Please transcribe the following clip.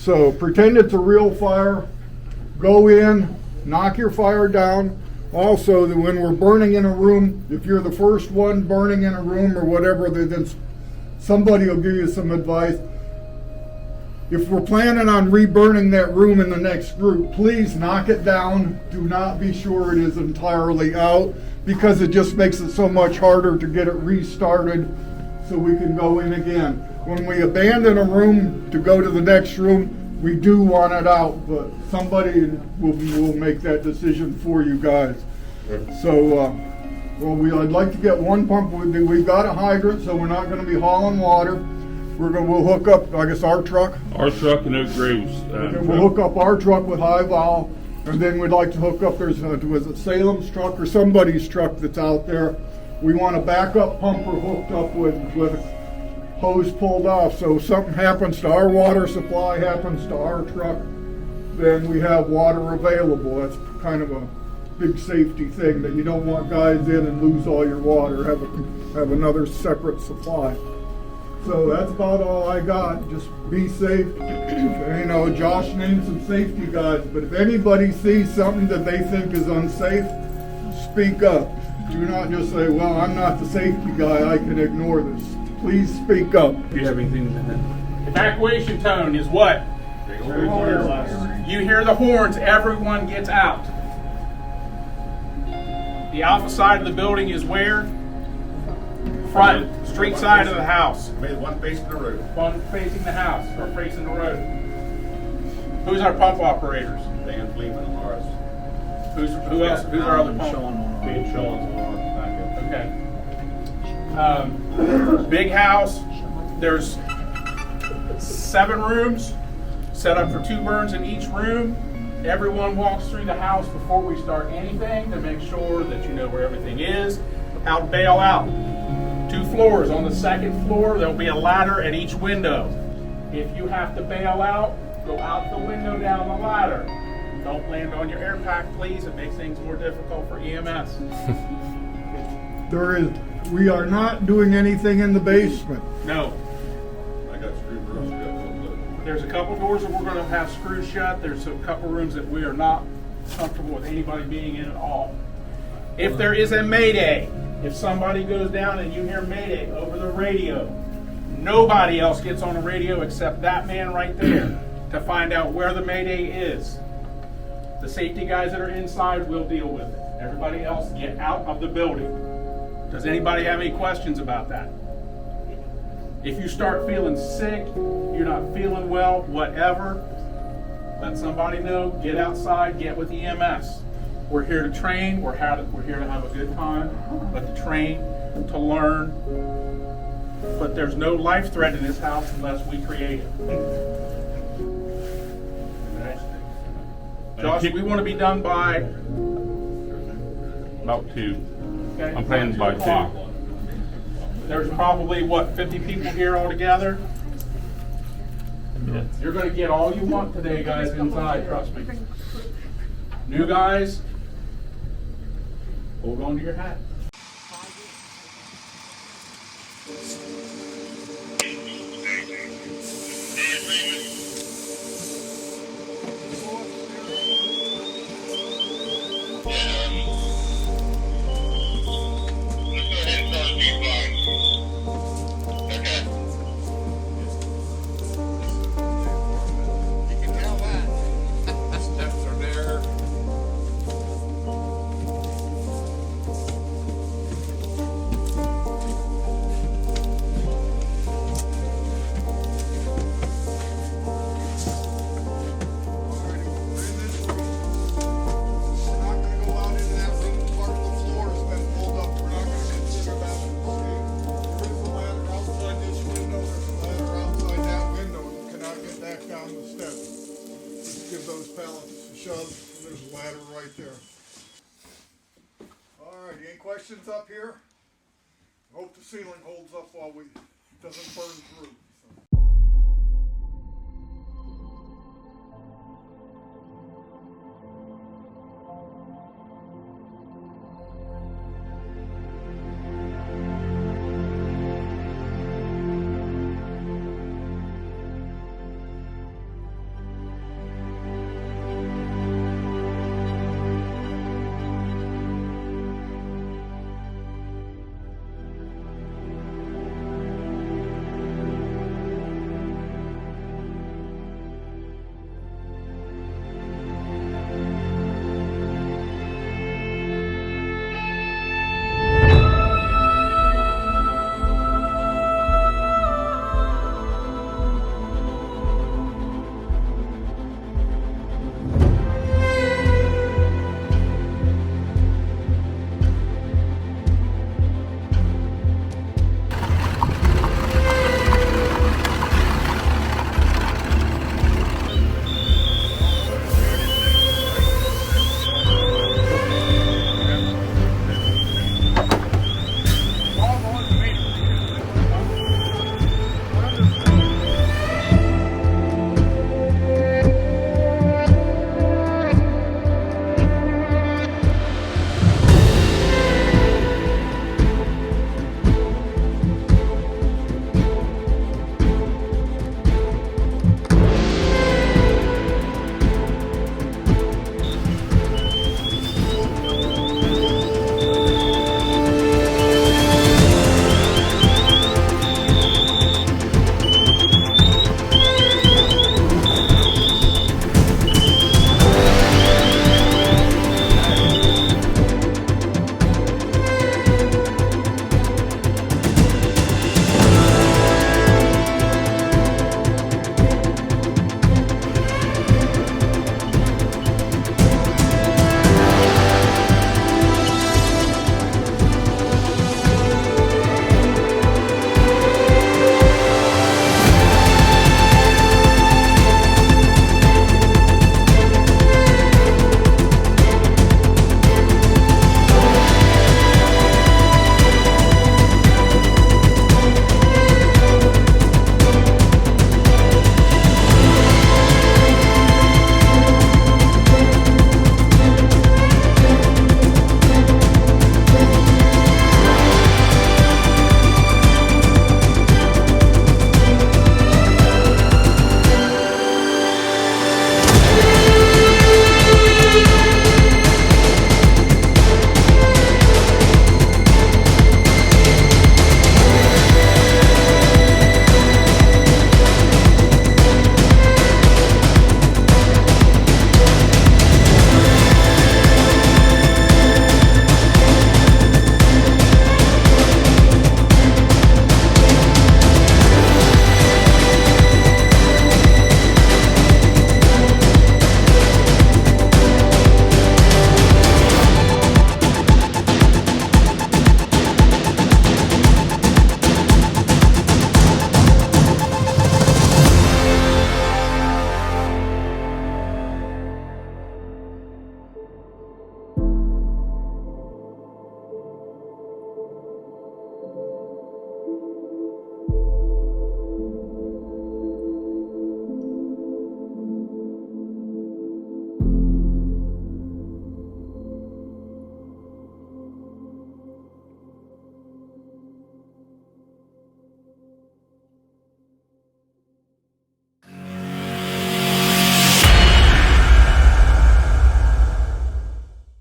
So pretend it's a real fire. Go in, knock your fire down. Also, when we're burning in a room, if you're the first one burning in a room or whatever, then somebody will give you some advice. If we're planning on reburning that room in the next group, please knock it down. Do not be sure it is entirely out, because it just makes it so much harder to get it restarted so we can go in again. When we abandon a room to go to the next room, we do want it out, but somebody will make that decision for you guys. So, I'd like to get one pump. We've got a hydrant, so we're not going to be hauling water. We'll hook up, I guess, our truck. Our truck and Oak Grove's. We'll hook up our truck with high vol, and then we'd like to hook up, was it Salem's truck or somebody's truck that's out there? We want a backup pumper hooked up with a hose pulled off, so if something happens to our water supply, happens to our truck, then we have water available. That's kind of a big safety thing, that you don't want guys in and lose all your water, have another separate supply. So that's about all I got. Just be safe. You know, Josh named some safety guys, but if anybody sees something that they think is unsafe, speak up. Do not just say, well, I'm not the safety guy, I can ignore this. Please speak up. Do you have anything to add? Evacuation tone is what? You hear the horns, everyone gets out. The alpha side of the building is where? Front, street side of the house. One facing the road. One facing the house, or facing the road. Who's our pump operators? Dan Fleeman and Lars. Who else? Who's our other pump? Me and Sean's on our backup. Okay. Big house. There's 7 rooms, set up for 2 burns in each room. Everyone walks through the house before we start anything to make sure that you know where everything is. How to bail out. 2 floors. On the 2nd floor, there'll be a ladder at each window. If you have to bail out, go out the window down the ladder. Don't land on your air pack, please. It makes things more difficult for EMS. We are not doing anything in the basement. No. I got screwed real shut. There's a couple doors that we're going to have screwed shut. There's a couple rooms that we are not comfortable with anybody being in at all. If there is a mayday, if somebody goes down and you hear mayday over the radio, nobody else gets on the radio except that man right there to find out where the mayday is. The safety guys that are inside will deal with it. Everybody else get out of the building. Does anybody have any questions about that? If you start feeling sick, you're not feeling well, whatever, let somebody know, get outside, get with EMS. We're here to train, we're here to have a good time, but to train, to learn. But there's no life threat in this house unless we create it. Josh, we want to be done by About 2. okay, I'm planning by 2. 2:00. There's probably, 50 people here altogether? Yeah. You're going to get all you want today, guys, inside, trust me. New guys, hold on to your hat. There's a ladder right there. Alright, any questions up here? Hope the ceiling holds up while doesn't burn through.